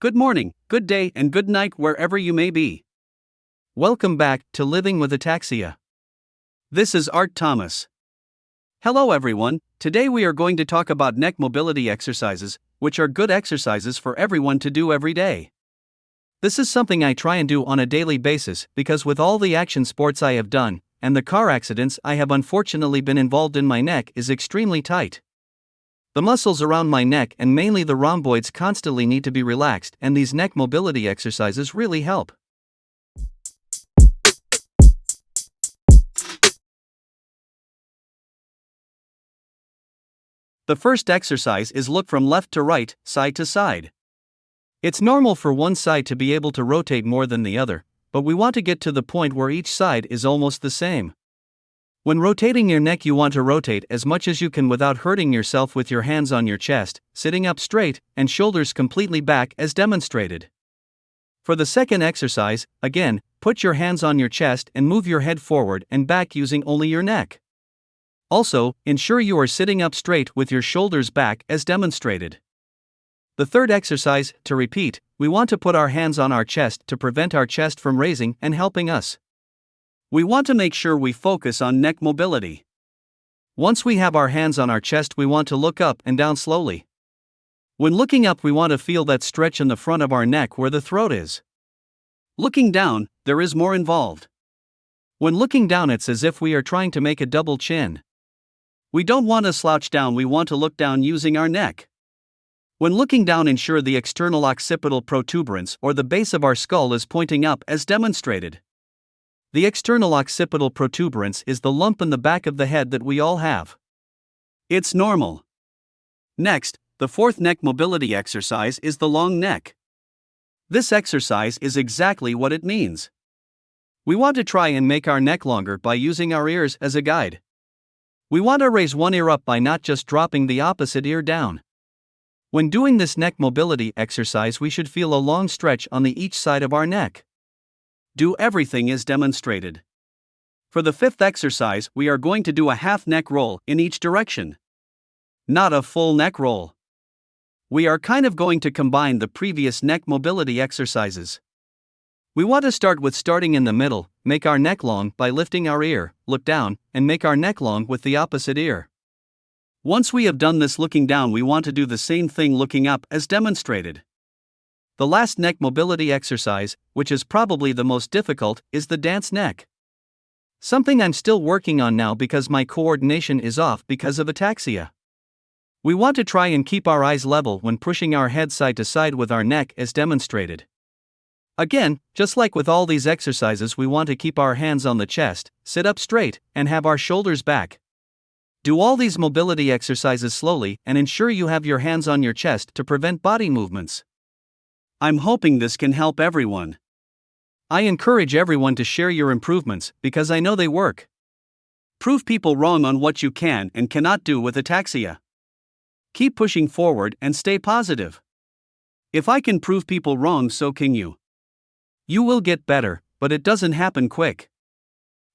good morning, good day, and good night wherever you may be. Welcome back to Living with Ataxia. This is Art Thomas. Hello everyone, today we are going to talk about neck mobility exercises, which are good exercises for everyone to do every day. This is something I try and do on a daily basis because with all the action sports I have done, and the car accidents I have unfortunately been involved in, my neck is extremely tight. The muscles around my neck and mainly the rhomboids constantly need to be relaxed, and these neck mobility exercises really help. The first exercise is look from left to right, side to side. It's normal for one side to be able to rotate more than the other, but we want to get to the point where each side is almost the same. When rotating your neck, you want to rotate as much as you can without hurting yourself, with your hands on your chest, sitting up straight, and shoulders completely back as demonstrated. For the second exercise, again, put your hands on your chest and move your head forward and back using only your neck. Also, ensure you are sitting up straight with your shoulders back as demonstrated. The third exercise, to repeat, we want to put our hands on our chest to prevent our chest from raising and helping us. We want to make sure we focus on neck mobility. Once we have our hands on our chest, we want to look up and down slowly. When looking up, we want to feel that stretch in the front of our neck where the throat is. Looking down, there is more involved. When looking down, it's as if we are trying to make a double chin. We don't want to slouch down, we want to look down using our neck. When looking down, ensure the external occipital protuberance or the base of our skull is pointing up as demonstrated. The external occipital protuberance is the lump in the back of the head that we all have. It's normal. Next, the fourth neck mobility exercise is the long neck. This exercise is exactly what it means. We want to try and make our neck longer by using our ears as a guide. We want to raise one ear up by not just dropping the opposite ear down. When doing this neck mobility exercise, we should feel a long stretch on each side of our neck. Do everything as demonstrated. For the fifth exercise, we are going to do a half neck roll in each direction. Not a full neck roll. We are kind of going to combine the previous neck mobility exercises. We want to start with starting in the middle, make our neck long by lifting our ear, look down, and make our neck long with the opposite ear. Once we have done this looking down, we want to do the same thing looking up as demonstrated. The last neck mobility exercise, which is probably the most difficult, is the dance neck. Something I'm still working on now because my coordination is off because of ataxia. We want to try and keep our eyes level when pushing our head side to side with our neck as demonstrated. Again, just like with all these exercises, we want to keep our hands on the chest, sit up straight, and have our shoulders back. Do all these mobility exercises slowly and ensure you have your hands on your chest to prevent body movements. I'm hoping this can help everyone. I encourage everyone to share your improvements because I know they work. Prove people wrong on what you can and cannot do with ataxia. Keep pushing forward and stay positive. If I can prove people wrong, so can you. You will get better, but it doesn't happen quick.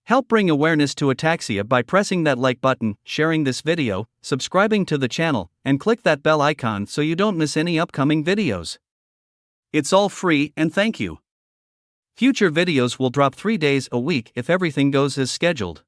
Help bring awareness to ataxia by pressing that like button, sharing this video, subscribing to the channel, and click that bell icon so you don't miss any upcoming videos. It's all free, and thank you. Future videos will drop 3 days a week if everything goes as scheduled.